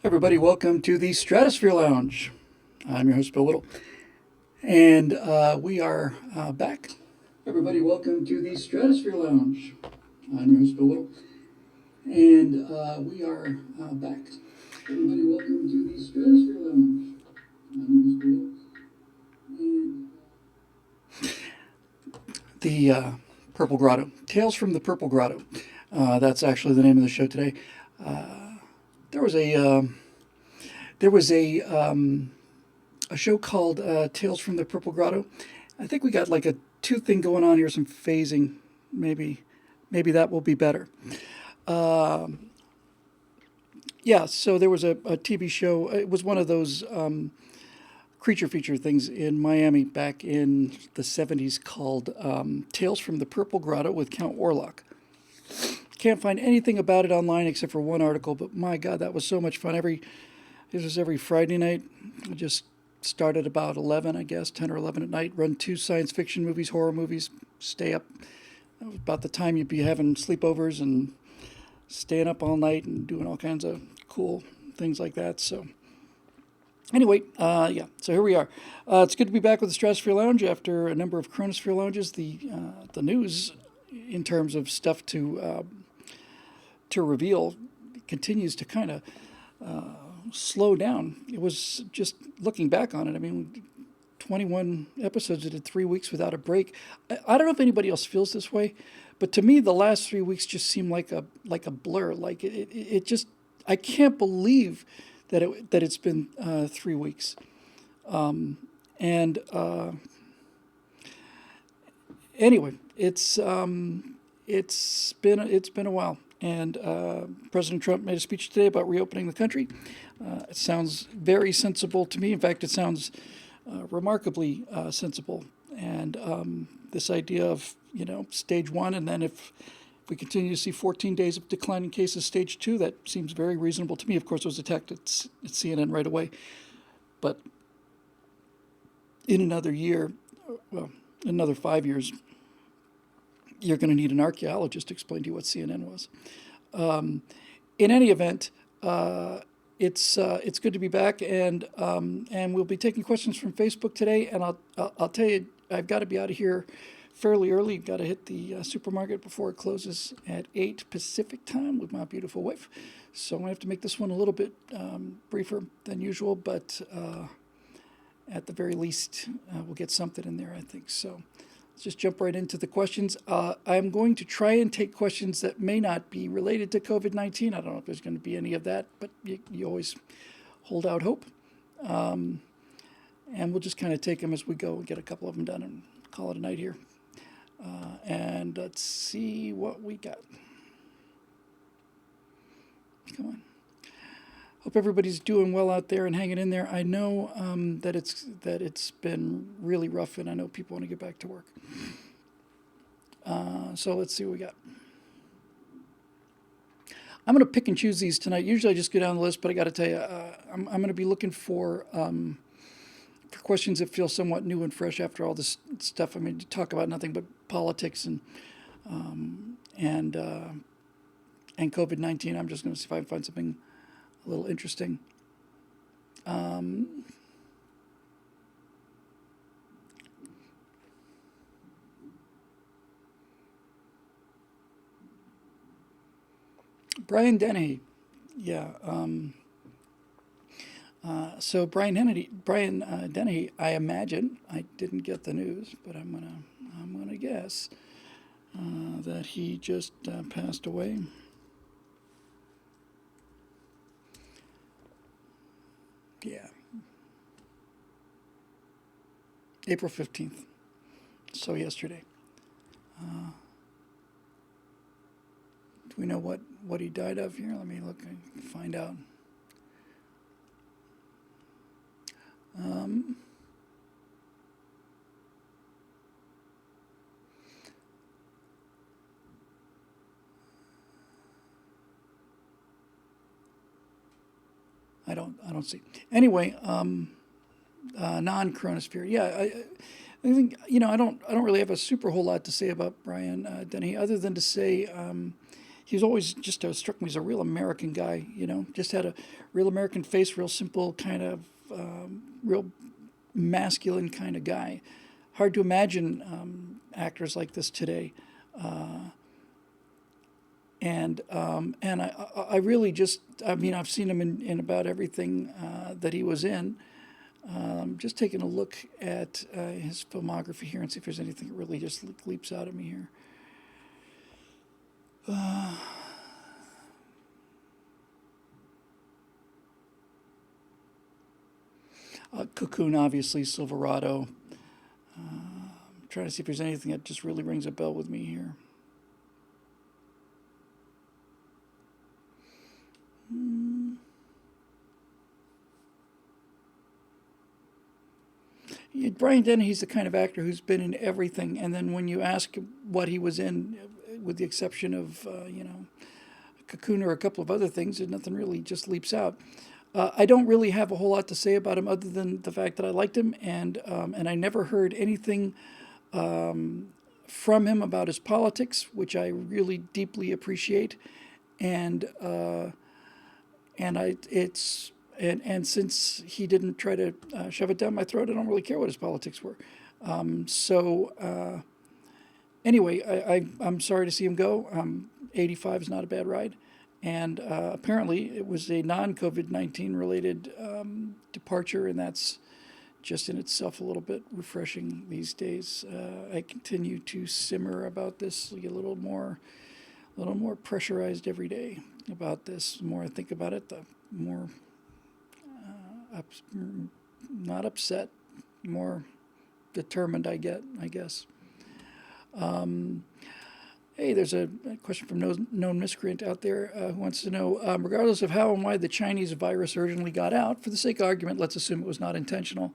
Everybody, welcome to the Stratosphere Lounge. I'm your host, Bill Whittle, and we are back. Everybody, welcome to the Stratosphere Lounge. I'm your host, Bill Whittle, and we are back. Everybody, welcome to the Stratosphere Lounge. I'm your host, Bill Whittle, and the Purple Grotto. Tales from the Purple Grotto. That's actually the name of the show today. There was a show called Tales from the Purple Grotto. I think we got like a two thing going on here, some phasing. Maybe that will be better. Yeah, so there was a TV show. It was one of those creature feature things in Miami back in the 70s called Tales from the Purple Grotto with Count Orlok. Can't find anything about it online except for one article, but my God, that was so much fun. It was every Friday night. I just started about 11, I guess, 10 or 11 at night, run two science fiction movies, horror movies, stay up. That was about the time you'd be having sleepovers and staying up all night and doing all kinds of cool things like that. So anyway, yeah, so here we are. It's good to be back with the Stratosphere Lounge after a number of Chronosphere Lounges. The news in terms of stuff to reveal continues to kind of slow down. It was just looking back on it. I mean, 21 episodes. I did 3 weeks without a break. I don't know if anybody else feels this way, but to me, the last 3 weeks just seem like a blur. Like it just I can't believe that it's been 3 weeks. And anyway, it's been a while. And President Trump made a speech today about reopening the country. It sounds very sensible to me. In fact, it sounds remarkably sensible. And this idea of stage one, and then if we continue to see 14 days of declining cases, stage two, that seems very reasonable to me. Of course, it was attacked at CNN right away, but in another year, well, another 5 years, you're going to need an archaeologist to explain to you what CNN was. In any event, it's good to be back, and we'll be taking questions from Facebook today. And I'll tell you, I've got to be out of here fairly early. Got to hit the supermarket before it closes at 8 Pacific time with my beautiful wife. So I'm gonna have to make this one a little bit briefer than usual, but at the very least, we'll get something in there, I think. So let's just jump right into the questions. I'm going to try and take questions that may not be related to COVID-19. I don't know if there's going to be any of that, but you always hold out hope. And we'll just kind of take them as we go and get a couple of them done and call it a night here. And let's see what we got. Come on. Hope everybody's doing well out there and hanging in there. I know that it's been really rough, and I know people want to get back to work. So let's see what we got. I'm going to pick and choose these tonight. Usually I just go down the list, but I got to tell you, I'm going to be looking for questions that feel somewhat new and fresh after all this stuff. I mean, to talk about nothing but politics and COVID-19. I'm just going to see if I can find something a little interesting. Brian Denny, yeah. So Brian Denny, I imagine, I didn't get the news, but I'm gonna guess that he just passed away. Yeah, April 15th. So yesterday. Do we know what he died of here? Let me look and find out. I don't see. Anyway, non-Chronosphere. Yeah, I think I don't really have a super whole lot to say about Brian Denny, other than to say He's always just struck me as a real American guy, just had a real American face, real simple kind of, real masculine kind of guy. Hard to imagine actors like this today. And I really just, I mean, I've seen him in about everything that he was in. Just taking a look at his filmography here and see if there's anything that really just leaps out at me here. Cocoon, obviously, Silverado. I'm trying to see if there's anything that just really rings a bell with me here. Brian Denny, he's the kind of actor who's been in everything, and then when you ask what he was in, with the exception of, Cocoon or a couple of other things, nothing really just leaps out. I don't really have a whole lot to say about him other than the fact that I liked him, and I never heard anything from him about his politics, which I really deeply appreciate, and since he didn't try to shove it down my throat, I don't really care what his politics were. Anyway, I'm sorry to see him go. 85 is not a bad ride. And apparently it was a non-COVID-19 related departure, and that's just in itself a little bit refreshing these days. I continue to simmer about this, get a little more pressurized every day about this. The more I think about it, the more not upset, more determined I get, I guess. Hey, there's a question from Known Miscreant out there who wants to know, regardless of how and why the Chinese virus originally got out, for the sake of argument, let's assume it was not intentional.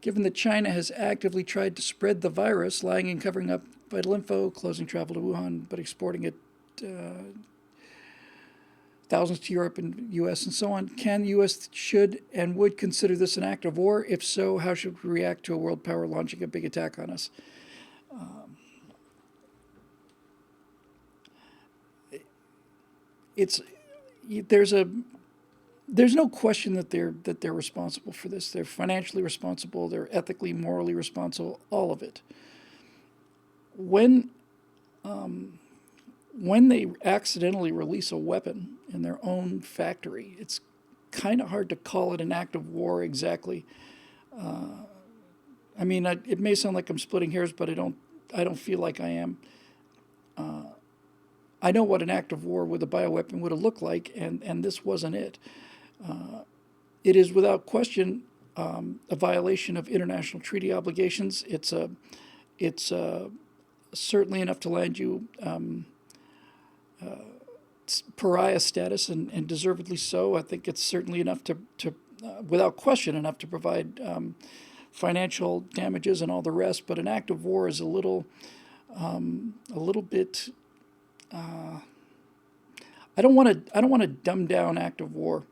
Given that China has actively tried to spread the virus, lying and covering up vital info, closing travel to Wuhan, but exporting it thousands to Europe and U.S. and so on, can the U.S. should and would consider this an act of war? If so, how should we react to a world power launching a big attack on us? There's no question that they're responsible for this. They're financially responsible. They're ethically, morally responsible. All of it. When they accidentally release a weapon in their own factory, it's kind of hard to call it an act of war exactly. I mean, it may sound like I'm splitting hairs, but I don't feel like I am. I know what an act of war with a bioweapon would have looked like, and this wasn't it. It is without question a violation of international treaty obligations. It's certainly enough to land you pariah status, and deservedly so. I think it's certainly enough to without question, enough to provide financial damages and all the rest. But an act of war is a little bit. I don't want to dumb down act of war.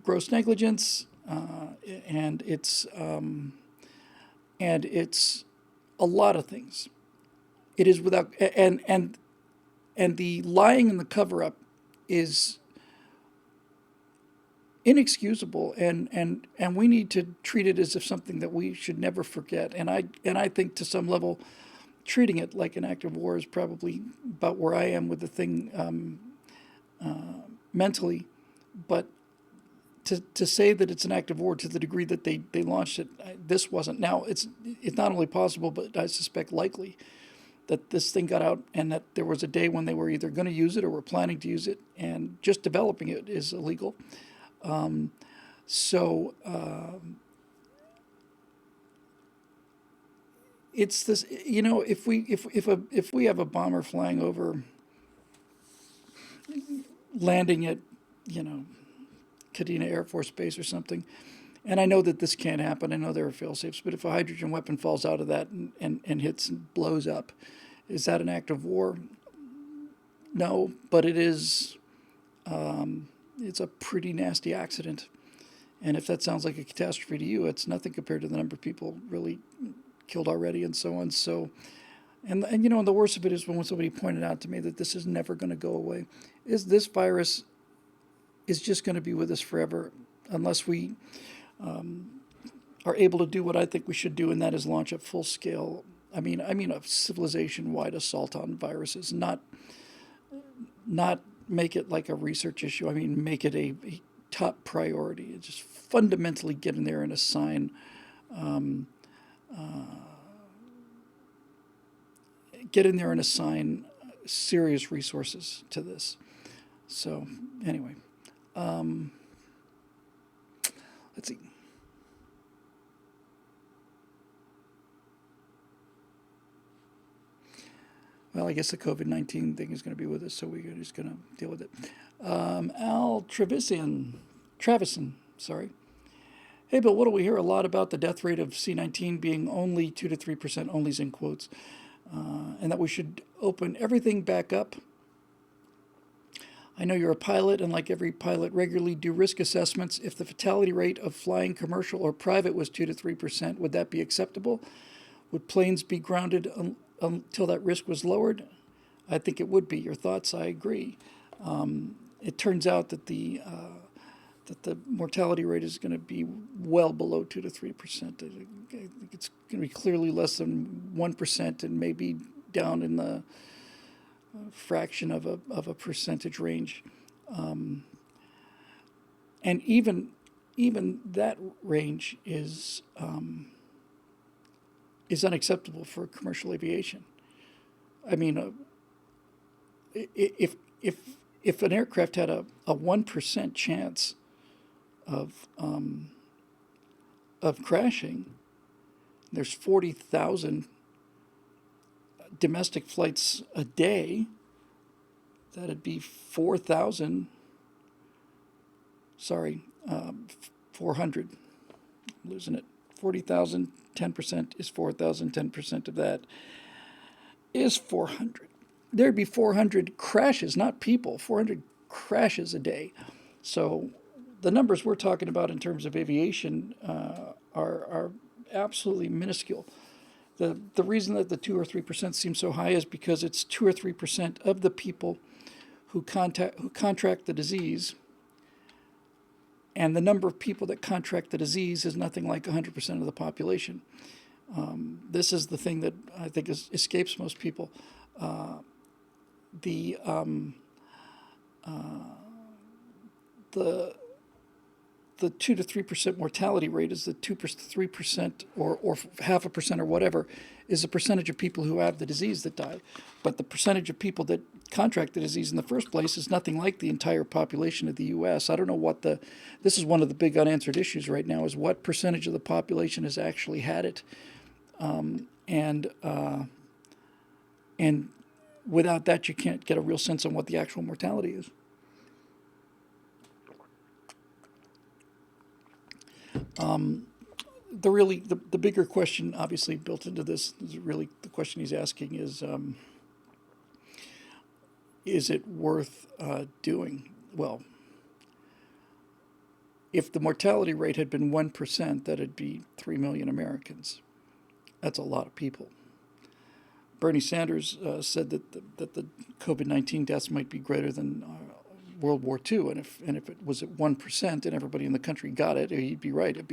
Gross negligence, and it's a lot of things. It is without and the lying and the cover up is inexcusable, and we need to treat it as if something that we should never forget. And I think to some level, treating it like an act of war is probably about where I am with the thing mentally. But to say that it's an act of war to the degree that they launched it, this wasn't. Now it's not only possible, but I suspect likely that this thing got out, and that there was a day when they were either going to use it or were planning to use it, and just developing it is illegal. It's this, if we have a bomber flying over, landing at, Kadena Air Force Base or something, and I know that this can't happen. I know there are fail-safes, but if a hydrogen weapon falls out of that and hits and blows up, is that an act of war? No, but it is. It's a pretty nasty accident, and if that sounds like a catastrophe to you, it's nothing compared to the number of people really killed already and so on. So And the worst of it is when somebody pointed out to me that this is never going to go away. Is this virus is just going to be with us forever unless we are able to do what I think we should do, and that is launch a full scale. I mean a civilization wide assault on viruses, not make it like a research issue. I mean, make it a top priority. Just fundamentally get in there and assign serious resources to this. So anyway, let's see. Well, I guess the COVID-19 thing is going to be with us, so we're just going to deal with it. Al Travison, sorry. Hey, Bill Whittle, we hear a lot about the death rate of C-19 being only 2 to 3%, only's in quotes, and that we should open everything back up. I know you're a pilot, and like every pilot, regularly do risk assessments. If the fatality rate of flying commercial or private was 2 to 3%, would that be acceptable? Would planes be grounded until that risk was lowered? I think it would be. Your thoughts? I agree. It turns out that the mortality rate is going to be well below 2 to 3%. I think it's going to be clearly less than 1% and maybe down in the fraction of a percentage range. And even that range is unacceptable for commercial aviation. I mean, if an aircraft had a 1% chance of crashing, there's 40,000 domestic flights a day. That'd be 4,000. Sorry, 400. I'm losing it. 40,000. 10% is 4,000. 10% of that is 400. There'd be 400 crashes, not people. 400 crashes a day. So the numbers we're talking about in terms of aviation are absolutely minuscule. The reason that the 2 or 3% seems so high is because it's 2 or 3% of the people who contract the disease, and the number of people that contract the disease is nothing like 100% of the population. This is the thing that I think escapes most people. The 2 to 3% mortality rate is the 2 to 3% or 0.5% or whatever is the percentage of people who have the disease that die. But the percentage of people that contract the disease in the first place is nothing like the entire population of the U.S. I don't know this is one of the big unanswered issues right now, is what percentage of the population has actually had it. And without that, you can't get a real sense on what the actual mortality is. The bigger question, obviously built into this, is really the question he's asking is it worth doing? Well, if the mortality rate had been 1%, that'd be 3 million Americans. That's a lot of people. Bernie Sanders said that the COVID-19 deaths might be greater than World War II, and if it was at 1% and everybody in the country got it, he'd be right. It'd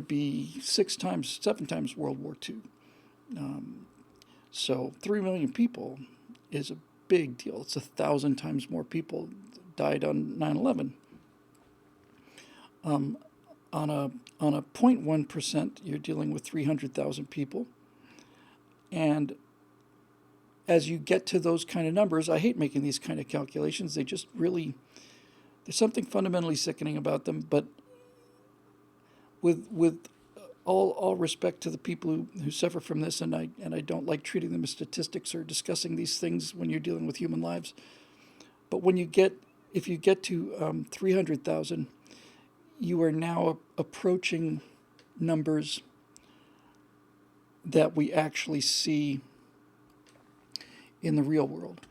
be 7 times World War II. So 3 million people is a big deal. It's 1,000 times more people died on 9/11. On a 0.1%, you're dealing with 300,000 people, and as you get to those kind of numbers, I hate making these kind of calculations. They just really, there's something fundamentally sickening about them. But with all respect to the people who suffer from this, and I don't like treating them as statistics or discussing these things when you're dealing with human lives. But if you get to 300,000, you are now approaching numbers that we actually see in the real world.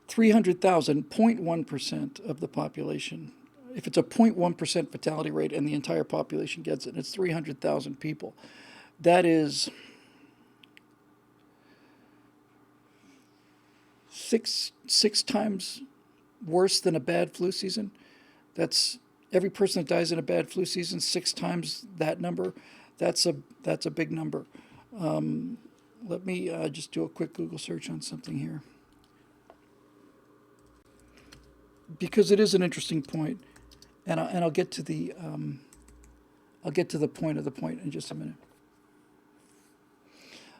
300,000, 0.1% of the population. If it's a 0.1% fatality rate and the entire population gets it, and it's 300,000 people, that is six times worse than a bad flu season. That's every person that dies in a bad flu season, six times that number. That's a big number. Let me just do a quick Google search on something here, because it is an interesting point, and I'll get to the point of the point in just a minute.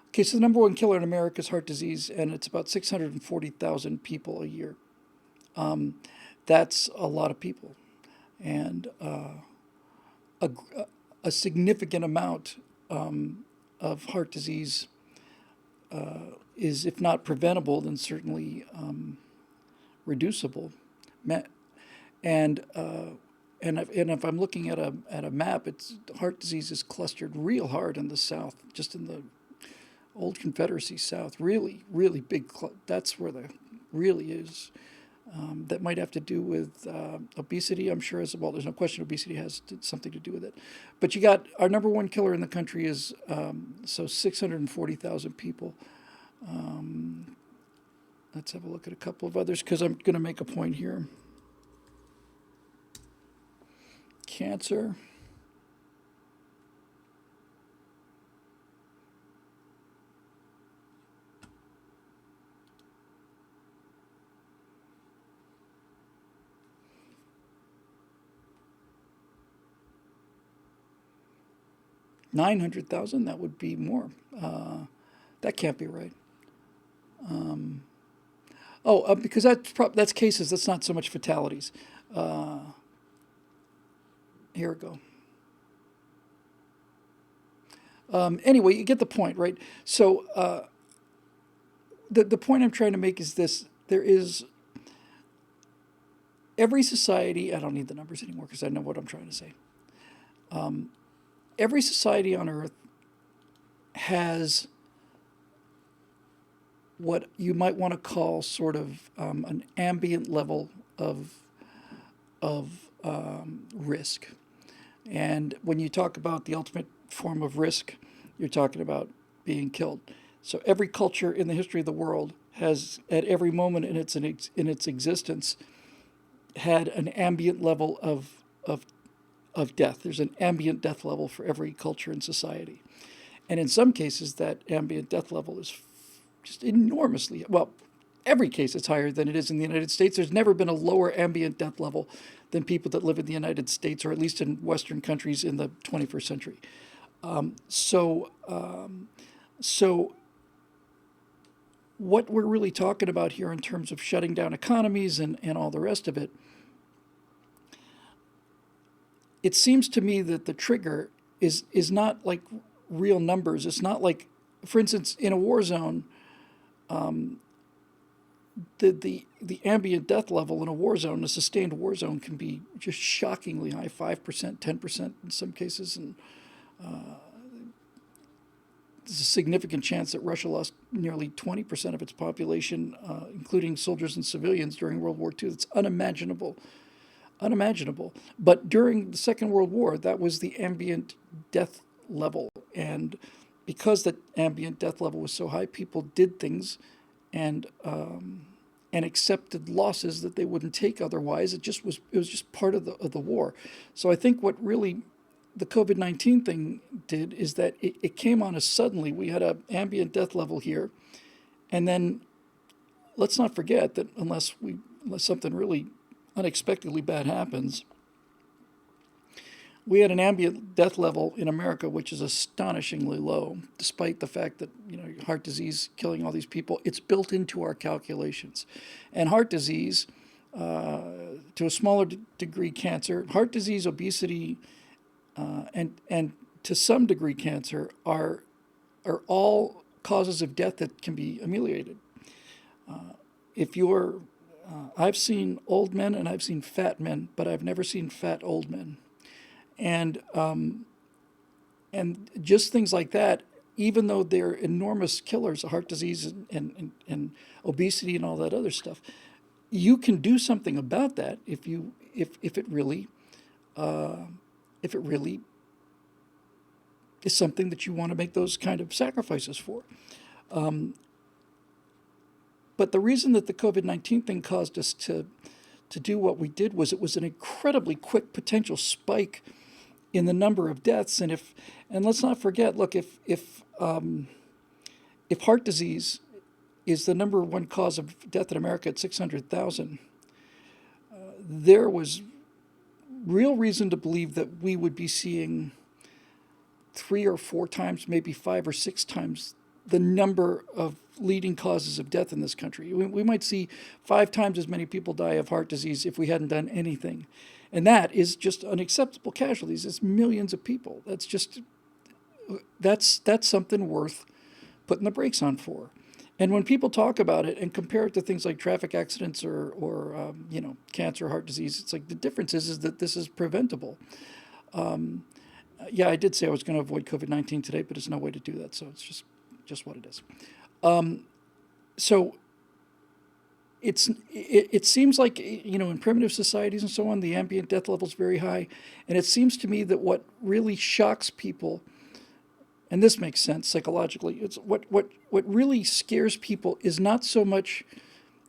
Okay, so the number one killer in America is heart disease, and it's about 640,000 people a year. That's a lot of people, and a, a significant amount of heart disease is, if not preventable, then certainly reducible. And if I'm looking at a map, it's heart disease is clustered real hard in the South, just in the old Confederacy South. Really, really big. That's where the really is. That might have to do with obesity, I'm sure, as well. There's no question obesity has something to do with it. But you got our number one killer in the country is 640,000 people. Let's have a look at a couple of others, because I'm going to make a point here. Cancer. $900,000, that would be more. That can't be right. Because that's cases. That's not so much fatalities. Here we go. Anyway, you get the point, right? So the point I'm trying to make is this: there is every society. I don't need the numbers anymore because I know what I'm trying to say. Every society on Earth has what you might want to call sort of an ambient level of risk. And when you talk about the ultimate form of risk, you're talking about being killed. So every culture in the history of the world has, at every moment in its existence, had an ambient level of death. There's an ambient death level for every culture and society. And in some cases, that ambient death level is just enormously, well, every case it's higher than it is in the United States. There's never been a lower ambient death level than people that live in the United States, or at least in Western countries in the 21st century. So what we're really talking about here in terms of shutting down economies and all the rest of it, it seems to me that the trigger is not like real numbers. It's not like, for instance, in a war zone, the ambient death level in a war zone, a sustained war zone, can be just shockingly high, 5%, 10% in some cases, and there's a significant chance that Russia lost nearly 20% of its population, including soldiers and civilians, during World War II. It's unimaginable. But during the Second World War, that was the ambient death level. And because that ambient death level was so high, people did things and accepted losses that they wouldn't take otherwise. It was just part of the war. So I think what really the COVID-19 thing did is that it came on us suddenly. We had an ambient death level here. And then let's not forget that unless something really unexpectedly bad happens, we had an ambient death level in America which is astonishingly low, despite the fact that heart disease killing all these people. It's built into our calculations, and heart disease, to a smaller degree, cancer, heart disease, obesity, and to some degree cancer are all causes of death that can be ameliorated. If you're I've seen old men and I've seen fat men, but I've never seen fat old men. And just things like that, even though they're enormous killers, heart disease and obesity and all that other stuff, you can do something about that if it really is something that you want to make those kind of sacrifices for. But the reason that the COVID-19 thing caused us to do what we did was it was an incredibly quick potential spike in the number of deaths. And let's not forget, look, if heart disease is the number one cause of death in America at 600,000, there was real reason to believe that we would be seeing 3 or 4 times, maybe 5 or 6 times the number of leading causes of death in this country. We might see 5 times as many people die of heart disease if we hadn't done anything. And that is just unacceptable casualties. It's millions of people. That's something worth putting the brakes on for. And when people talk about it and compare it to things like traffic accidents or cancer, heart disease, it's like the difference is that this is preventable. Yeah, I did say I was going to avoid COVID-19 today, but there's no way to do that. So it's just what it is. So it seems like, in primitive societies and so on, the ambient death level is very high. And it seems to me that what really shocks people, and this makes sense psychologically, it's what really scares people is not so much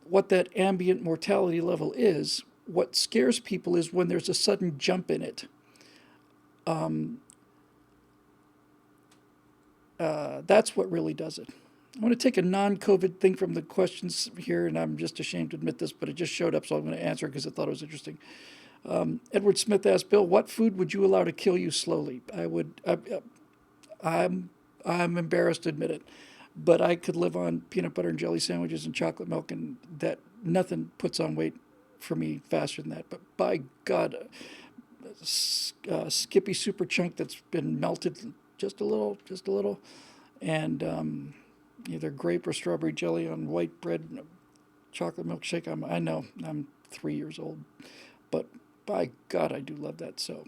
what that ambient mortality level is. What scares people is when there's a sudden jump in it. That's what really does it. I want to take a non-COVID thing from the questions here, and I'm just ashamed to admit this, but it just showed up, so I'm going to answer it because I thought it was interesting. Edward Smith asked, Bill, what food would you allow to kill you slowly? I'm embarrassed to admit it, but I could live on peanut butter and jelly sandwiches and chocolate milk, and that nothing puts on weight for me faster than that. But by God, Skippy Super Chunk that's been melted just a little, and either grape or strawberry jelly on white bread, and a chocolate milkshake. I know I'm 3 years old, but by God, I do love that. So,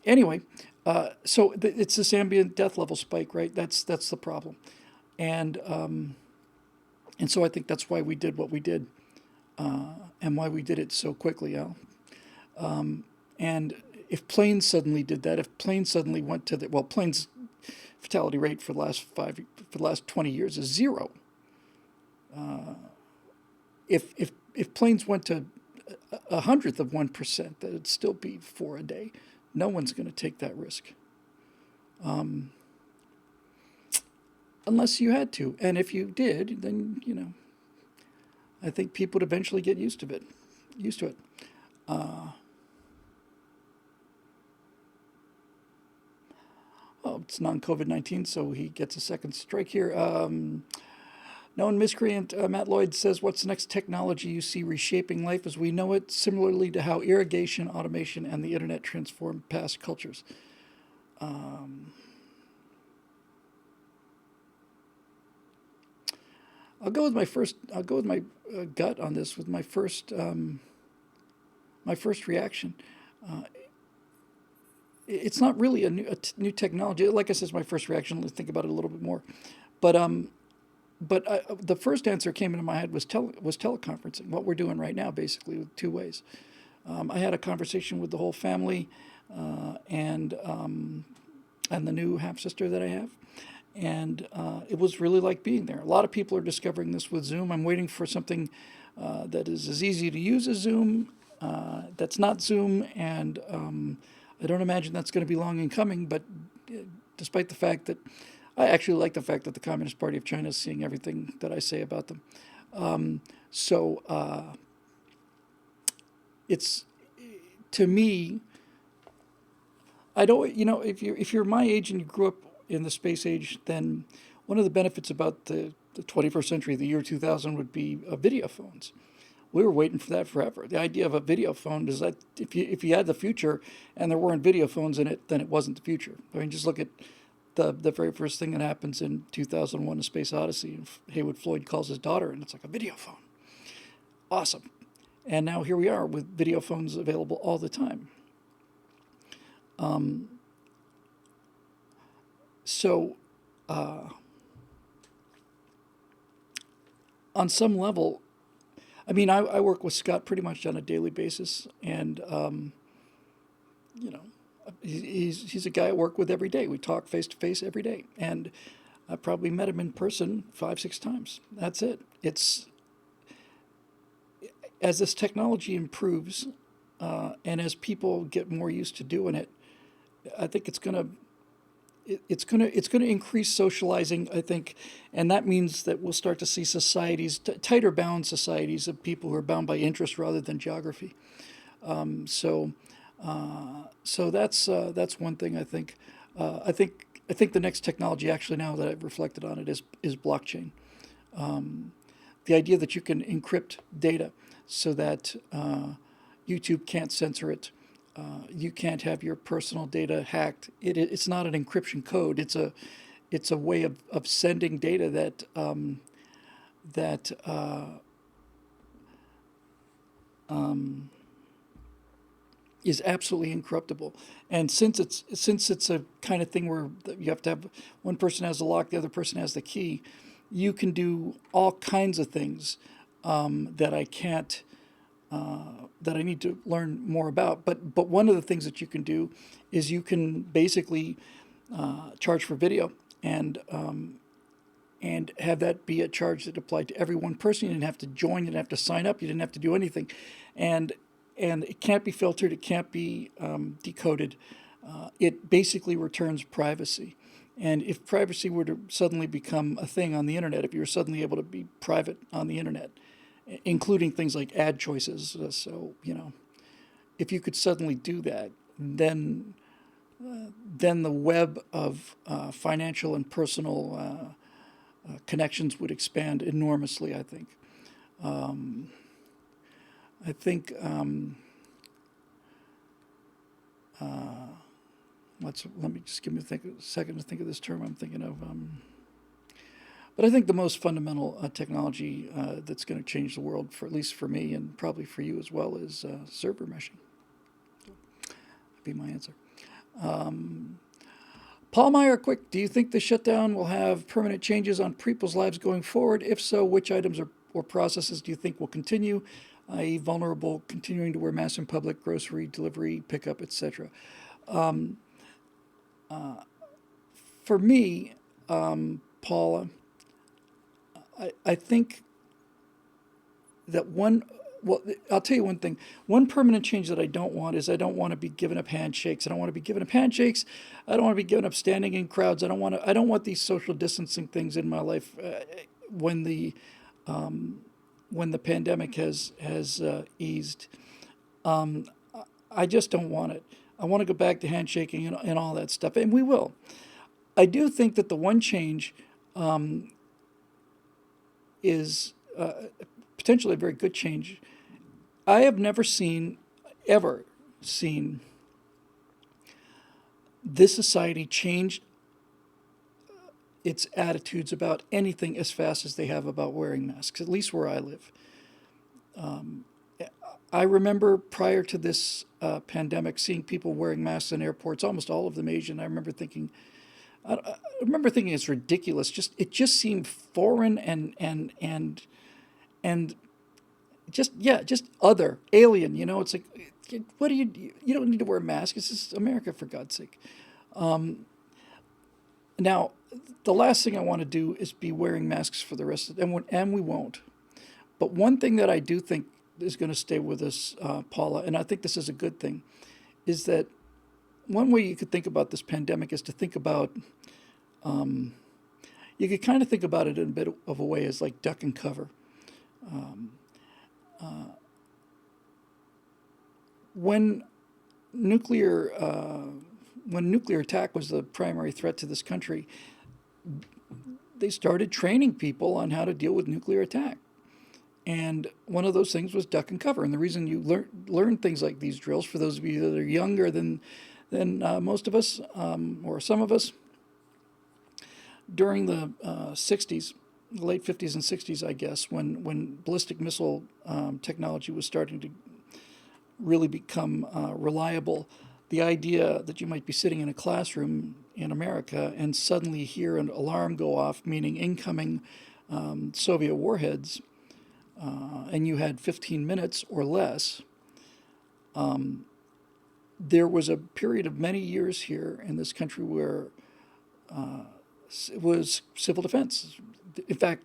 anyway, it's this ambient death level spike, right? That's the problem, and so I think that's why we did what we did, and why we did it so quickly, Al. And if planes suddenly did that, if planes suddenly went to planes fatality rate for the last 20 years is 0. If planes went to 1/100%, that'd still be 4 a day. No one's going to take that risk, unless you had to. And if you did, then I think people would eventually get used to it. It's non-COVID-19, so he gets a second strike here. Known miscreant Matt Lloyd says, what's the next technology you see reshaping life as we know it, similarly to how irrigation, automation, and the internet transformed past cultures? I'll go with my gut on this, with my first reaction. It's not really a new technology. Like I said, it's my first reaction. Let's think about it a little bit more. But the first answer came into my head was teleconferencing. What we're doing right now, basically, with 2 ways. I had a conversation with the whole family, and the new half sister that I have, and it was really like being there. A lot of people are discovering this with Zoom. I'm waiting for something that is as easy to use as Zoom, that's not Zoom, and I don't imagine that's going to be long in coming, but despite the fact that I actually like the fact that the Communist Party of China is seeing everything that I say about them. It's, to me, I don't, if you're my age and you grew up in the space age, then one of the benefits about the 21st century, the year 2000, would be video phones. We were waiting for that forever. The idea of a video phone is that if you had the future and there weren't video phones in it, then it wasn't the future. I mean, just look at the very first thing that happens in 2001: A Space Odyssey. And Haywood Floyd calls his daughter, and it's like a video phone. Awesome. And now here we are with video phones available all the time. On some level, I mean, I work with Scott pretty much on a daily basis, and he's a guy I work with every day. We talk face to face every day, and I probably met him in person 5, 6 times. That's it. It's as this technology improves, and as people get more used to doing it, I think it's gonna increase socializing. I think, and that means that we'll start to see societies, tighter bound societies of people who are bound by interest rather than geography. So, that's one thing I think. I think the next technology, actually, now that I've reflected on it, is blockchain. The idea that you can encrypt data so that YouTube can't censor it. You can't have your personal data hacked. It's not an encryption code. It's a way of sending data that is absolutely incorruptible. And since it's a kind of thing where you have to have one person has the lock, the other person has the key, you can do all kinds of things that I can't that I need to learn more about. But one of the things that you can do is you can basically charge for video and have that be a charge that applied to every one person. You didn't have to join, you didn't have to sign up, you didn't have to do anything, and it can't be filtered, it can't be decoded. It basically returns privacy. And if privacy were to suddenly become a thing on the internet, if you were suddenly able to be private on the internet, including things like ad choices, so if you could suddenly do that, then the web of financial and personal connections would expand enormously, I think. I think let me just give me a second to think of this term I'm thinking of. But I think the most fundamental technology that's going to change the world, for at least for me and probably for you as well, is server meshing. That'd be my answer. Paul Meyer, quick, do you think the shutdown will have permanent changes on people's lives going forward? If so, which items or processes do you think will continue, i.e. vulnerable, continuing to wear masks in public, grocery, delivery, pickup, etc.? For me, Paula, I think that well, I'll tell you one thing. One permanent change that I don't want is I don't want to be giving up handshakes. I don't want to be giving up handshakes. I don't want to be giving up standing in crowds. I don't want these social distancing things in my life when the pandemic has eased. I just don't want it. I want to go back to handshaking and all that stuff, and we will. I do think that the one change is potentially a very good change. I have never ever seen this society change its attitudes about anything as fast as they have about wearing masks, at least where I live. I remember prior to this pandemic seeing people wearing masks in airports, almost all of them Asian. I remember thinking it's ridiculous. It just seemed foreign and just other, alien. It's like, what do you don't need to wear a mask. It's just America, for God's sake. Now, the last thing I want to do is be wearing masks for the rest of and we won't. But one thing that I do think is going to stay with us, Paula, and I think this is a good thing, is that one way you could think about this pandemic is to think about, you could kind of think about it in a bit of a way as like duck and cover. When nuclear attack was the primary threat to this country, they started training people on how to deal with nuclear attack. And one of those things was duck and cover. And the reason you learn things like these drills, for those of you that are younger than most of us, or some of us, during the 60s, the late 50s and 60s, I guess, when ballistic missile technology was starting to really become reliable, the idea that you might be sitting in a classroom in America and suddenly hear an alarm go off, meaning incoming Soviet warheads, and you had 15 minutes or less, there was a period of many years here in this country where It was civil defense. In fact,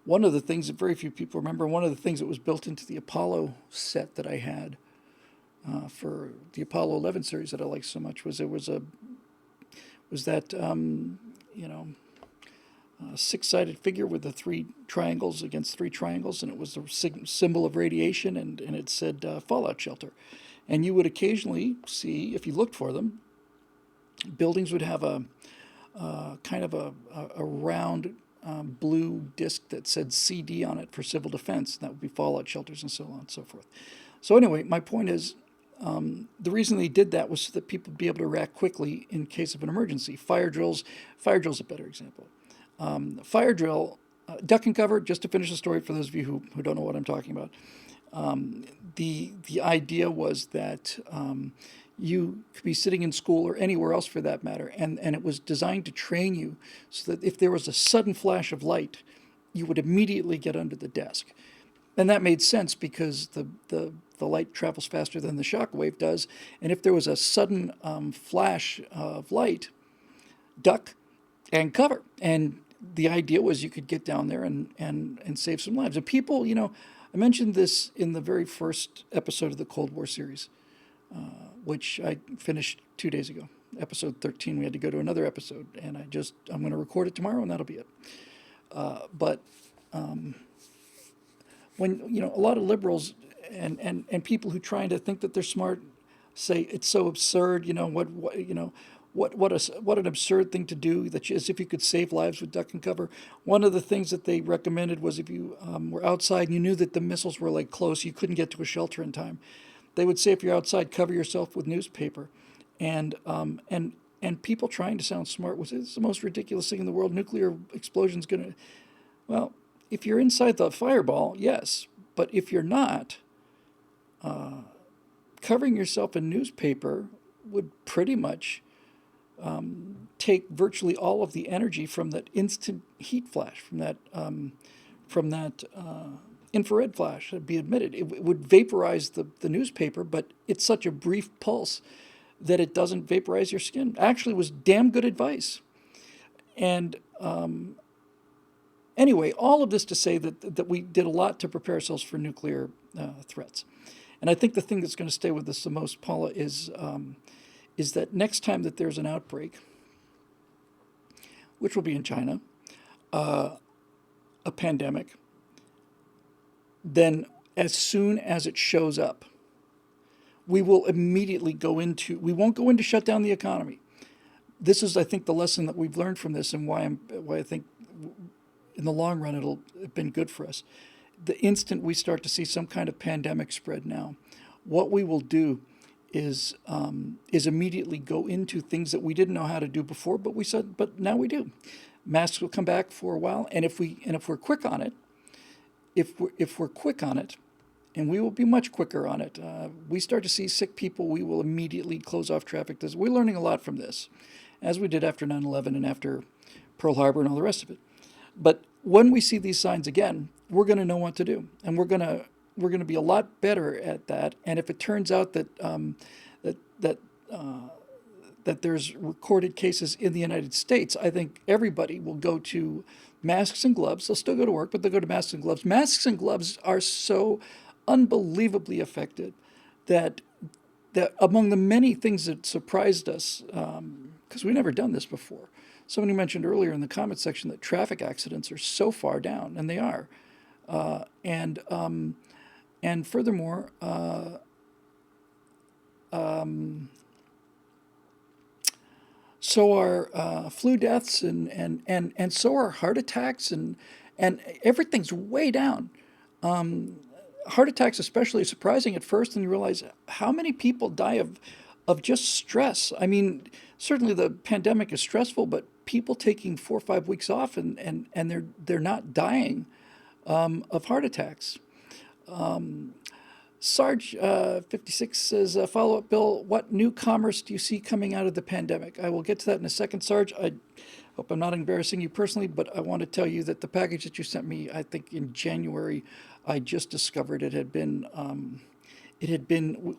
one of the things that very few people remember, one of the things that was built into the Apollo set that I had for the Apollo 11 series that I liked so much was there was that you know six-sided figure with the three triangles against three triangles, and it was the symbol of radiation, and it said fallout shelter. And you would occasionally see, if you looked for them, buildings would have a kind of a round blue disc that said CD on it for civil defense. And that would be fallout shelters and so on and so forth. So anyway, my point is, the reason they did that was so that people would be able to react quickly in case of an emergency. Fire drills a better example. Fire drill, duck and cover, just to finish the story for those of you who don't know what I'm talking about. The idea was that you could be sitting in school or anywhere else for that matter, and it was designed to train you so that if there was a sudden flash of light, you would immediately get under the desk. And that made sense because the light travels faster than the shock wave does. And if there was a sudden flash of light, duck and cover. And the idea was you could get down there and save some lives. And people, I mentioned this in the very first episode of the Cold War series, which I finished 2 days ago. Episode 13, we had to go to another episode. And I'm going to record it tomorrow, and that'll be it. But when a lot of liberals and people who trying to think that they're smart say it's so absurd, what an absurd thing to do, as if you could save lives with duck and cover. One of the things that they recommended was if you were outside and you knew that the missiles were like close, you couldn't get to a shelter in time. They would say if you're outside, cover yourself with newspaper. And people trying to sound smart was it's the most ridiculous thing in the world. Nuclear explosion's gonna, well, if you're inside the fireball, yes, but if you're not, covering yourself in newspaper would pretty much take virtually all of the energy from that instant heat flash, from that infrared flash. It'd be admitted. It would vaporize the newspaper, but it's such a brief pulse that it doesn't vaporize your skin. Actually, it was damn good advice. And anyway, all of this to say that we did a lot to prepare ourselves for nuclear threats. And I think the thing that's going to stay with us the most, Paula, is that next time that there's an outbreak, which will be in China, a pandemic, then as soon as it shows up, we will immediately we won't go into shut down the economy. This is, I think, the lesson that we've learned from this, and why I think in the long run it'll have been good for us. The instant we start to see some kind of pandemic spread now, what we will do is immediately go into things that we didn't know how to do before, but now we do. Masks will come back for a while, and if we're quick on it, and we will be much quicker on it. We start to see sick people, we will immediately close off traffic. We're learning a lot from this, as we did after 9/11 and after Pearl Harbor and all the rest of it. But when we see these signs again, we're going to know what to do, and we're going to be a lot better at that. And if it turns out that that there's recorded cases in the United States, I think everybody will go to masks and gloves. They'll still go to work, but they'll go to masks and gloves. Masks and gloves are so unbelievably effective that among the many things that surprised us, because we've never done this before. Somebody mentioned earlier in the comment section that traffic accidents are so far down, and they are. And furthermore, so are flu deaths, and so are heart attacks, and everything's way down. Heart attacks especially surprising at first, and you realize how many people die of just stress. I mean, certainly the pandemic is stressful, but people taking 4 or 5 weeks off and they're not dying of heart attacks. Sarge 56 says, follow-up, Bill, what new commerce do you see coming out of the pandemic? I will get to that in a second, Sarge. I hope I'm not embarrassing you personally, but I want to tell you that the package that you sent me, I think in January, I just discovered it had been,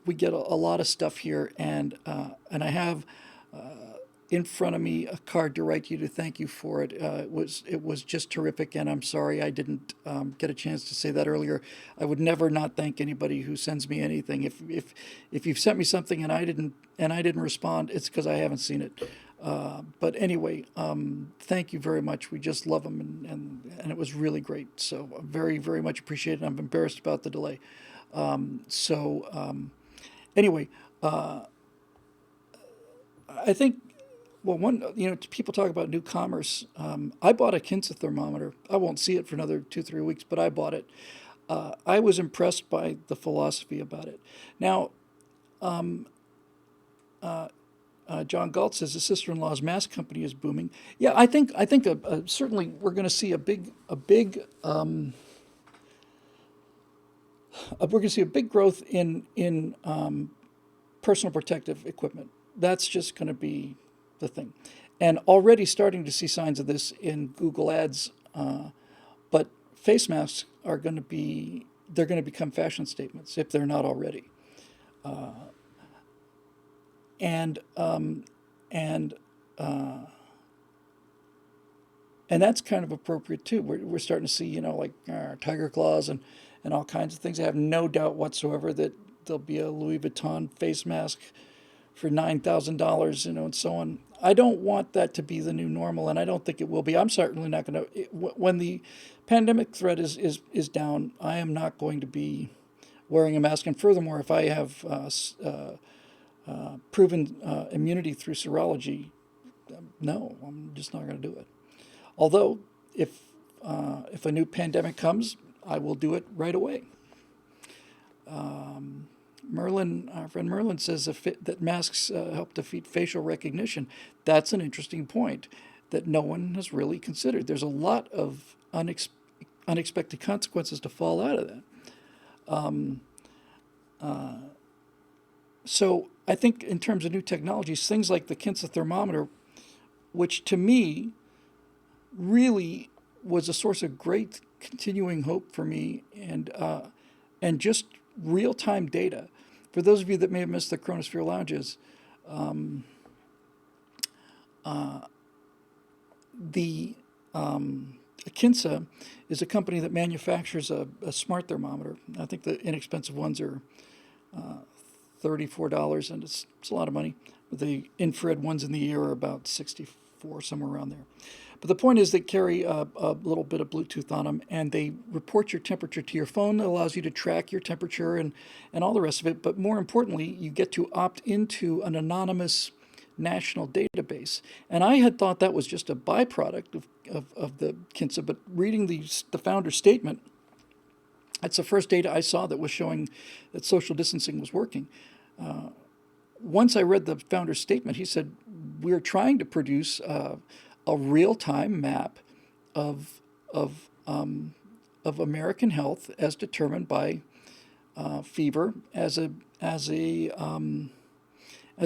we get a lot of stuff here, and I have in front of me a card to write you to thank you for it. It was just terrific, and I'm sorry I didn't get a chance to say that earlier. I would never not thank anybody who sends me anything. If you've sent me something and I didn't respond, it's because I haven't seen it. But anyway, thank you very much. We just love them, and it was really great. So very, very much appreciated. I'm embarrassed about the delay. Anyway, I think, well, people talk about new commerce. I bought a Kinsa thermometer. I won't see it for another 2, 3 weeks, but I bought it. I was impressed by the philosophy about it. Now, John Galt says the sister-in-law's mask company is booming. Yeah, I think certainly we're going to see we're going to see a big growth in personal protective equipment. That's just going to be the thing, and already starting to see signs of this in Google Ads. But face masks are going to become fashion statements if they're not already. And um, and and that's kind of appropriate too. We're starting to see, like tiger claws and all kinds of things. I have no doubt whatsoever that there'll be a Louis Vuitton face mask for $9,000, and so on. I don't want that to be the new normal, and I don't think it will be. I'm certainly not going to. When the pandemic threat is down, I am not going to be wearing a mask. And furthermore, if I have proven immunity through serology, no, I'm just not going to do it. Although, if a new pandemic comes, I will do it right away. Our friend Merlin says that masks help defeat facial recognition. That's an interesting point that no one has really considered. There's a lot of unexpected consequences to fall out of that. So I think in terms of new technologies, things like the Kinsa thermometer, which to me really was a source of great continuing hope for me, and just real time data. For those of you that may have missed the Chronosphere lounges, the Kinsa is a company that manufactures a smart thermometer. I think the inexpensive ones are $34, and it's a lot of money. The infrared ones in the ear are about 64, somewhere around there. But the point is they carry a little bit of Bluetooth on them, and they report your temperature to your phone. That allows you to track your temperature and all the rest of it. But more importantly, you get to opt into an anonymous national database. And I had thought that was just a byproduct of the Kinsa, but reading the founder's statement, that's the first data I saw that was showing that social distancing was working. Once I read the founder's statement, he said, we're trying to produce a real-time map of American health as determined by fever as a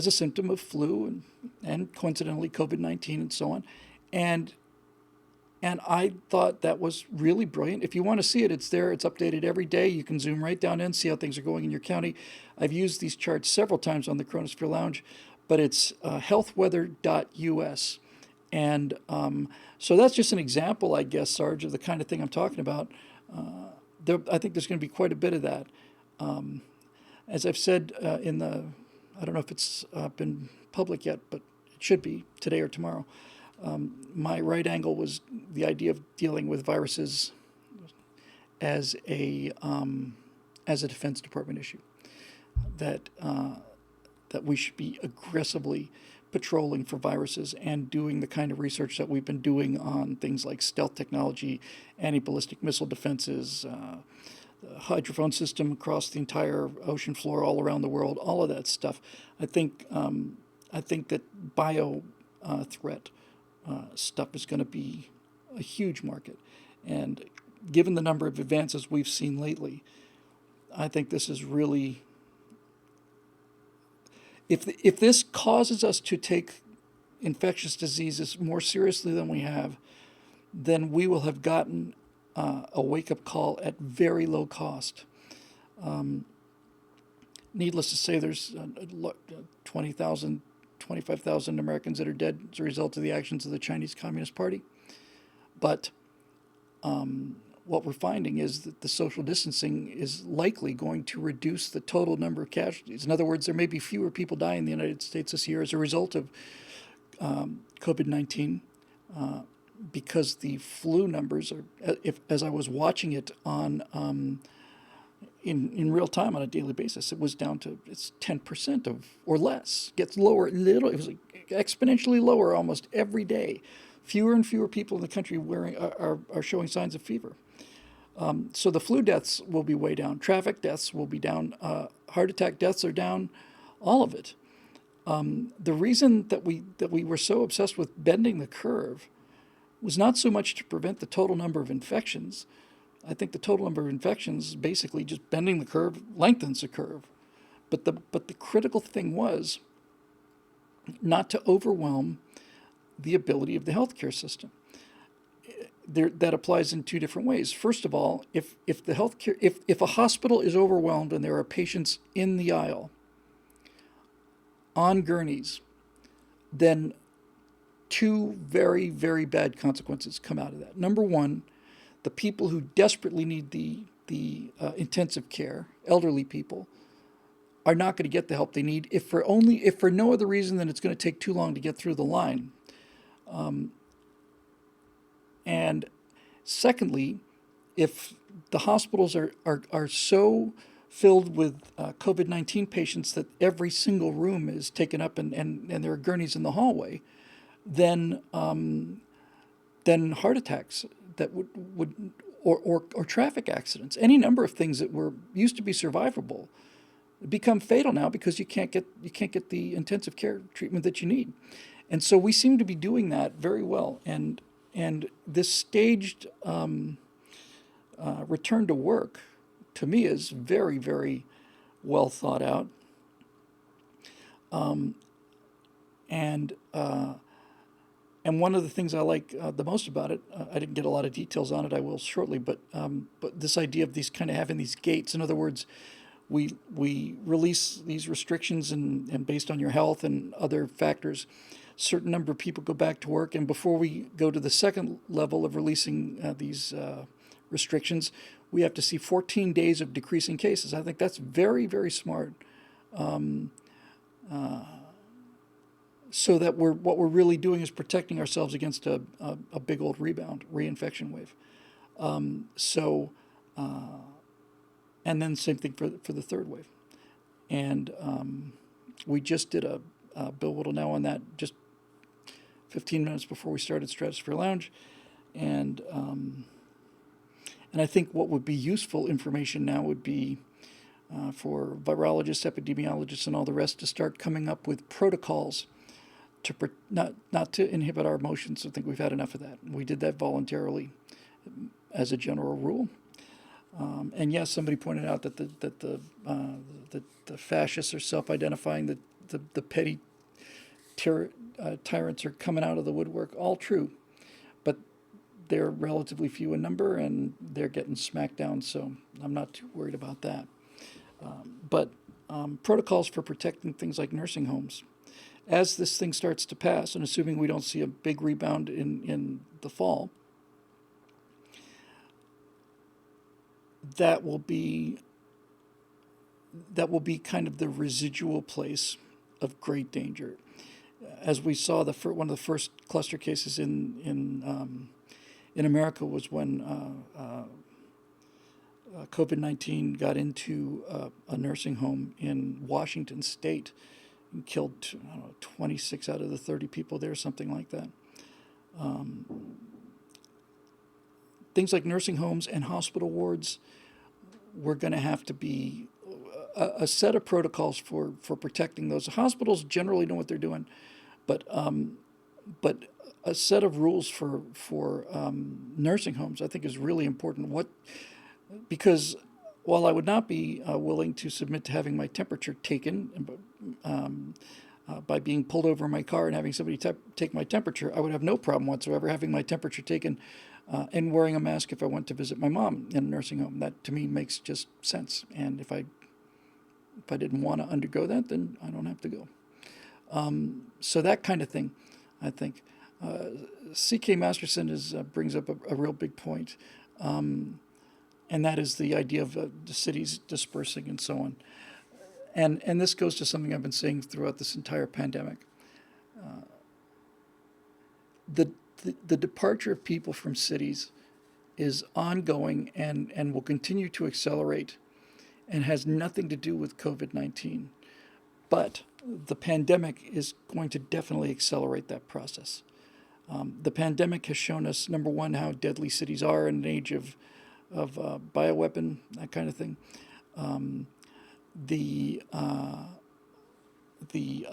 symptom of flu and coincidentally COVID-19 and so on, and I thought that was really brilliant. If you want to see it, it's there. It's updated every day. You can zoom right down in, see how things are going in your county. I've used these charts several times on the Chronosphere Lounge, but it's healthweather.us. And so that's just an example, I guess, Sarge, of the kind of thing I'm talking about. I think there's going to be quite a bit of that. As I've said I don't know if it's been public yet, but it should be today or tomorrow. My right angle was the idea of dealing with viruses as a Defense Department issue. That we should be aggressively patrolling for viruses and doing the kind of research that we've been doing on things like stealth technology, anti-ballistic missile defenses, the hydrophone system across the entire ocean floor all around the world, all of that stuff. I think that bio threat stuff is going to be a huge market. And given the number of advances we've seen lately, I think this is really, if this causes us to take infectious diseases more seriously than we have, then we will have gotten a wake-up call at very low cost. Needless to say, there's 20,000, 25,000 Americans that are dead as a result of the actions of the Chinese Communist Party. But what we're finding is that the social distancing is likely going to reduce the total number of casualties. In other words, there may be fewer people dying in the United States this year as a result of COVID-19 because the flu numbers are, as I was watching it on in real time on a daily basis, it was down to it's 10% of or less. Gets lower little. It was like exponentially lower almost every day. Fewer and fewer people in the country are showing signs of fever. So the flu deaths will be way down. Traffic deaths will be down. Heart attack deaths are down. All of it. The reason that we were so obsessed with bending the curve was not so much to prevent the total number of infections. I think the total number of infections, basically just bending the curve, lengthens the curve. But the critical thing was not to overwhelm the ability of the healthcare system. That applies in two different ways. First of all, if a hospital is overwhelmed and there are patients in the aisle on gurneys, then two very, very bad consequences come out of that. Number one, the people who desperately need the intensive care, elderly people, are not going to get the help they need if for no other reason than it's going to take too long to get through the line. And secondly, if the hospitals are so filled with COVID-19 patients that every single room is taken up and there are gurneys in the hallway, then heart attacks that would or traffic accidents, any number of things that were used to be survivable, become fatal now because you can't get the intensive care treatment that you need. And so we seem to be doing that very well. And this staged return to work, to me, is very, very well thought out. And one of the things I like the most about it, I didn't get a lot of details on it. I will shortly, but this idea of these kind of having these gates. In other words, we release these restrictions and based on your health and other factors, certain number of people go back to work. And before we go to the second level of releasing these restrictions, we have to see 14 days of decreasing cases. I think that's very, very smart. So that what we're really doing is protecting ourselves against a big old reinfection wave. And then same thing for the third wave. And we just did a Bill Whittle now on that just 15 minutes before we started Stratosphere Lounge. And I think what would be useful information now would be for virologists, epidemiologists, and all the rest to start coming up with protocols to not to inhibit our emotions. I think we've had enough of that. We did that voluntarily as a general rule. And yes, somebody pointed out that the fascists are self-identifying, the petty tyrants are coming out of the woodwork. All true, but they're relatively few in number and they're getting smacked down. So I'm not too worried about that. But protocols for protecting things like nursing homes. As this thing starts to pass, and assuming we don't see a big rebound in the fall, that will be kind of the residual place of great danger. As we saw, one of the first cluster cases in America was when COVID-19 got into a nursing home in Washington State and killed 26 out of the 30 people there, something like that. Things like nursing homes and hospital wards, we're going to have to be a set of protocols for protecting those. Hospitals generally know what they're doing, but a set of rules for nursing homes, I think, is really important. Because while I would not be willing to submit to having my temperature taken by being pulled over in my car and having somebody take my temperature, I would have no problem whatsoever having my temperature taken and wearing a mask if I went to visit my mom in a nursing home. That, to me, makes just sense. And if I didn't want to undergo that, then I don't have to go. So that kind of thing, I think. C.K. Masterson brings up a real big point, and that is the idea of the cities dispersing and so on. And this goes to something I've been saying throughout this entire pandemic. The, the departure of people from cities is ongoing and will continue to accelerate and has nothing to do with COVID-19. But the pandemic is going to definitely accelerate that process. The pandemic has shown us, number one, how deadly cities are in an age of bioweapon, that kind of thing. The the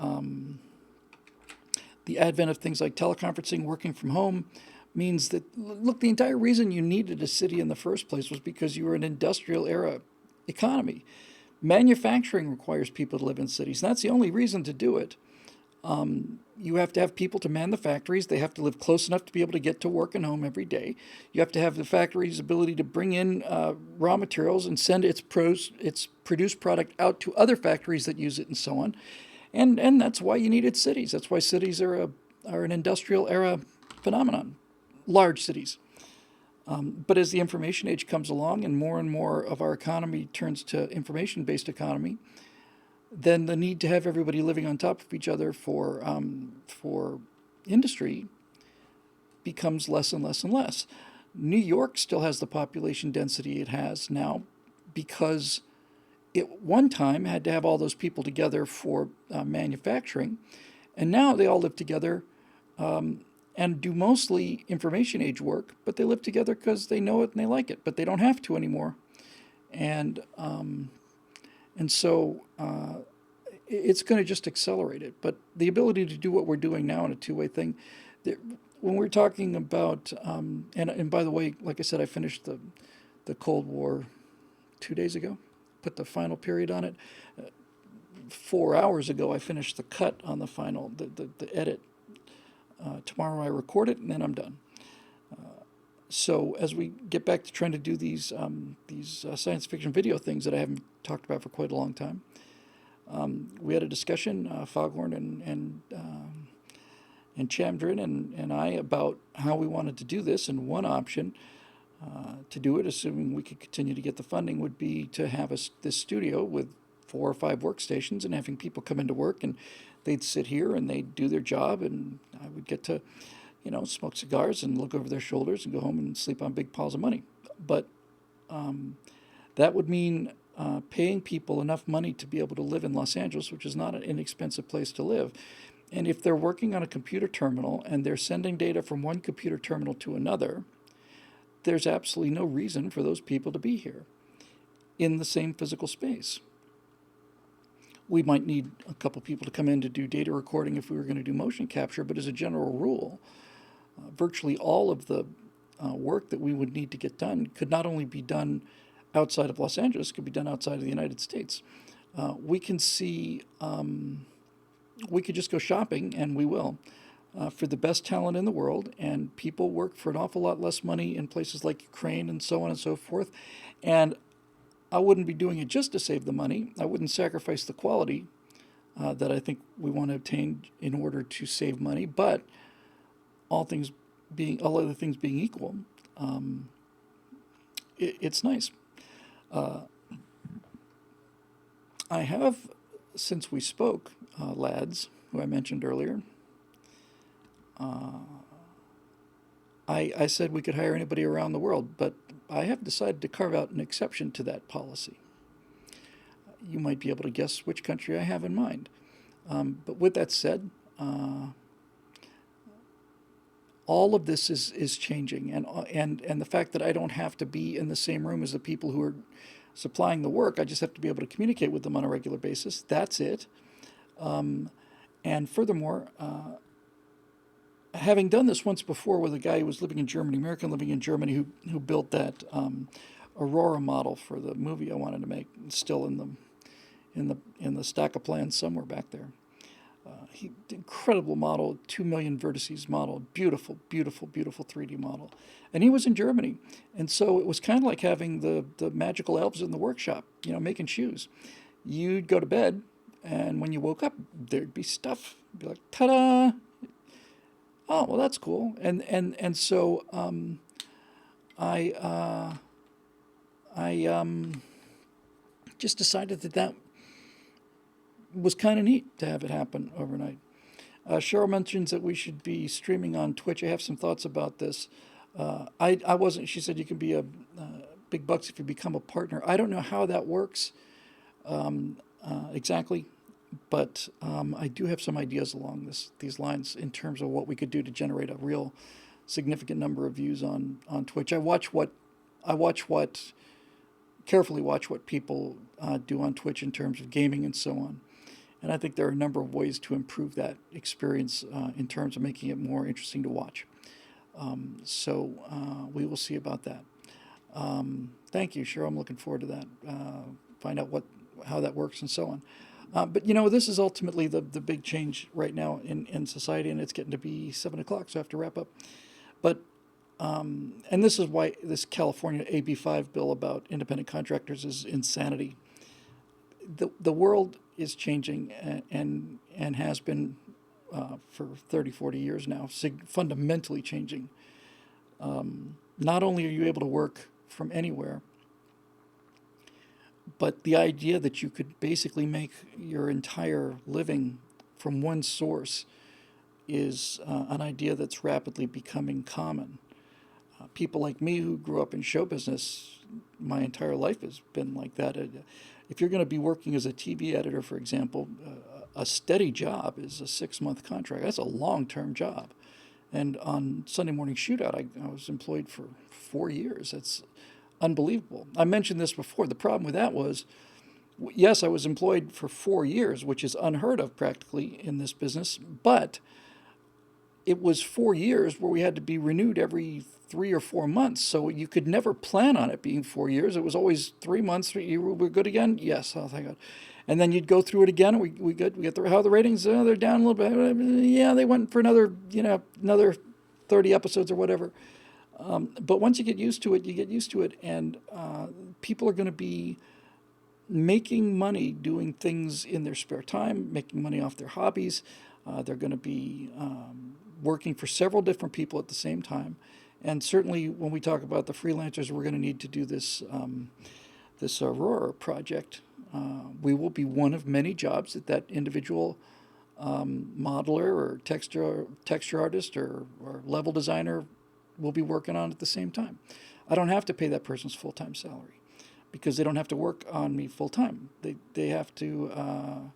the advent of things like teleconferencing, working from home, means that, look, the entire reason you needed a city in the first place was because you were an industrial era economy. Manufacturing requires people to live in cities. That's the only reason to do it. You have to have people to man the factories. They have to live close enough to be able to get to work and home every day. You have to have the factory's ability to bring in raw materials and send its produced product out to other factories that use it, and so on. And that's why you needed cities. That's why cities are an industrial era phenomenon, large cities. But as the information age comes along and more of our economy turns to information-based economy, then the need to have everybody living on top of each other for industry becomes less and less and less. New York still has the population density it has now because it one time had to have all those people together for manufacturing, and now they all live together and do mostly information age work, but they live together because they know it and they like it, but they don't have to anymore. And so it's going to just accelerate it. But the ability to do what we're doing now in a two-way thing, when we're talking about, and by the way, like I said, I finished the Cold War 2 days ago, put the final period on it. 4 hours ago, I finished the cut on the final, the edit. Tomorrow I record it, and then I'm done. So as we get back to trying to do these science fiction video things that I haven't talked about for quite a long time, we had a discussion, Foghorn and Chamdrin and I, about how we wanted to do this. And one option to do it, assuming we could continue to get the funding, would be to have this studio with 4 or 5 workstations and having people come into work, and they'd sit here and they'd do their job, and I would get to, smoke cigars and look over their shoulders and go home and sleep on big piles of money. But that would mean paying people enough money to be able to live in Los Angeles, which is not an inexpensive place to live. And if they're working on a computer terminal and they're sending data from one computer terminal to another, there's absolutely no reason for those people to be here in the same physical space. We might need a couple people to come in to do data recording if we were going to do motion capture, but as a general rule, virtually all of the work that we would need to get done could not only be done outside of Los Angeles, could be done outside of the United States. We can see, we could just go shopping, and we will, for the best talent in the world, and people work for an awful lot less money in places like Ukraine and so on and so forth. And I wouldn't be doing it just to save the money. I wouldn't sacrifice the quality that I think we want to obtain in order to save money. But all other things being equal, it's nice. I have, since we spoke, lads, who I mentioned earlier, I said we could hire anybody around the world, but I have decided to carve out an exception to that policy. You might be able to guess which country I have in mind. But with that said, all of this is changing, and the fact that I don't have to be in the same room as the people who are supplying the work, I just have to be able to communicate with them on a regular basis. That's it. And furthermore, having done this once before with a guy who was living in Germany, American living in Germany, who built that Aurora model for the movie I wanted to make, it's still in the stack of plans somewhere back there. Incredible model, 2 million vertices model, beautiful, beautiful, beautiful 3D model. And he was in Germany. And so it was kind of like having the magical elves in the workshop, making shoes. You'd go to bed, and when you woke up, there'd be stuff Be like, ta-da! Oh, well, that's cool. And so I I just decided that that was kind of neat to have it happen overnight. Cheryl mentions that we should be streaming on Twitch. I have some thoughts about this. I wasn't. She said you can be a big bucks if you become a partner. I don't know how that works exactly, but I do have some ideas along these lines in terms of what we could do to generate a real significant number of views on Twitch. I watch what carefully watch what people do on Twitch in terms of gaming and so on. And I think there are a number of ways to improve that experience in terms of making it more interesting to watch. So we will see about that. Thank you, Cheryl. I'm looking forward to that. Find out how that works and so on. But this is ultimately the big change right now in society, and it's getting to be 7 o'clock, so I have to wrap up. But and this is why this California AB5 bill about independent contractors is insanity. The world is changing and has been for 30, 40 years now, fundamentally changing. Not only are you able to work from anywhere, but the idea that you could basically make your entire living from one source is an idea that's rapidly becoming common. People like me who grew up in show business, my entire life has been like that. If you're going to be working as a TV editor, for example, a steady job is a 6-month contract. That's a long-term job. And on Sunday Morning Shootout, I was employed for 4 years. That's unbelievable. I mentioned this before. The problem with that was, yes, I was employed for 4 years, which is unheard of practically in this business, but it was 4 years where we had to be renewed every 3 or 4 months. So you could never plan on it being 4 years. It was always 3 months. You were good again? Yes. Oh, thank God. And then you'd go through it again. We good. We get how are the ratings? They're down a little bit. Yeah, they went for another 30 episodes or whatever. But once you get used to it, you get used to it. And people are going to be making money doing things in their spare time, making money off their hobbies. They're going to be working for several different people at the same time. And certainly when we talk about the freelancers, we're going to need to do this Aurora project. We will be one of many jobs that individual modeler or texture artist or level designer will be working on at the same time. I don't have to pay that person's full-time salary because they don't have to work on me full-time. They have to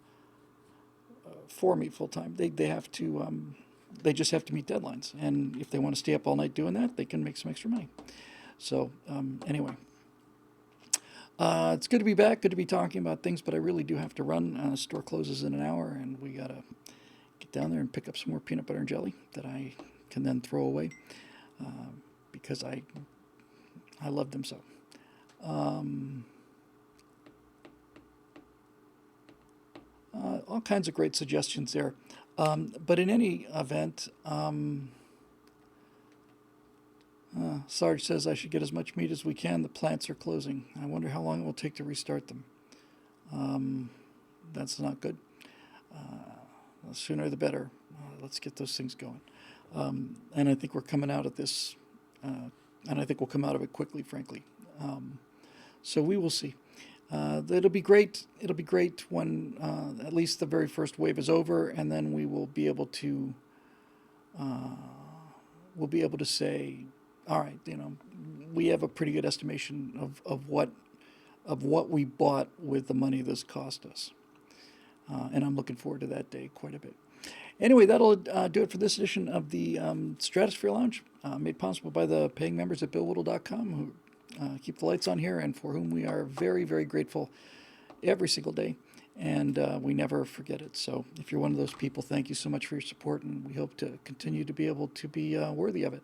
for me full-time. They have to they just have to meet deadlines. And if they want to stay up all night doing that, they can make some extra money. So anyway, it's good to be back, good to be talking about things, but I really do have to run. Store closes in an hour, and we got to get down there and pick up some more peanut butter and jelly that I can then throw away because I love them so. All kinds of great suggestions there. But in any event, Sarge says I should get as much meat as we can. The plants are closing. I wonder how long it will take to restart them. That's not good. The sooner the better. Let's get those things going. And I think we're coming out of this, and I think we'll come out of it quickly, frankly. So we will see. It'll be great. It'll be great when at least the very first wave is over, and then we will be able to. We'll be able to say, all right, we have a pretty good estimation of what we bought with the money this cost us, and I'm looking forward to that day quite a bit. Anyway, that'll do it for this edition of the Stratosphere Lounge, made possible by the paying members at BillWhittle.com who keep the lights on here and for whom we are very, very grateful every single day, and we never forget it. So if you're one of those people, thank you so much for your support, and we hope to continue to be able to be worthy of it.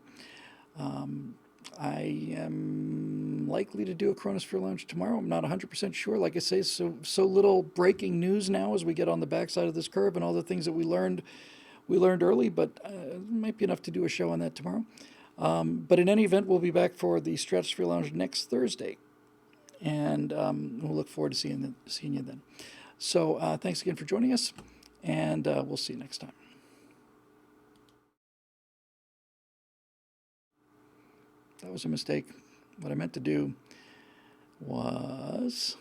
I am likely to do a Chronosphere Lounge tomorrow. I'm not 100% sure. Like I say, so little breaking news now as we get on the backside of this curve and all the things that we learned early, but it might be enough to do a show on that tomorrow. But in any event, we'll be back for the Stratosphere Lounge next Thursday, and we'll look forward to seeing you then. So thanks again for joining us, and we'll see you next time. That was a mistake. What I meant to do was